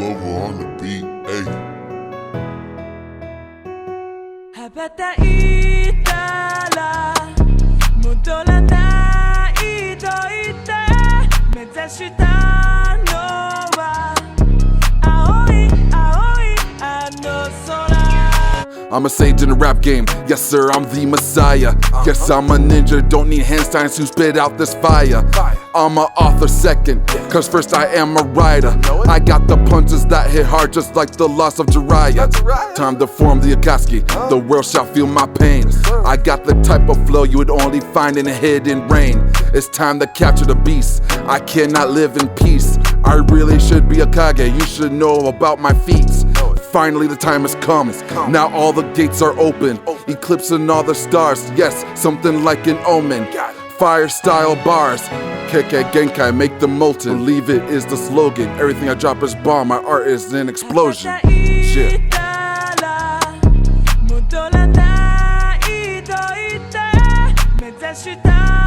lover on the beat, ayy. 羽ばたいたら戻らないと言って目指したのは青い青いあの空 I'm a sage in the rap game, yes sir, I'm the messiah. Yes, I'm a ninja, don't need handstands to spit out this fire. I'm a author second, cause first I am a writer. I got the punches that hit hard just like the loss of Jiraiya. Time to form the Akatsuki, the world shall feel my pain. I got the type of flow you would only find in a hidden rain. It's time to capture the beast, I cannot live in peace. I really should be a Kage, you should know about my feats. Finally the time has come, now all the gates are open, eclipsing all the stars, yes, something like an omen. Fire style bars, Kekkei Genkai, make them molten. Believe it is the slogan, everything I drop is bomb, my art is an explosion. Shit. 戻らないと言って目指した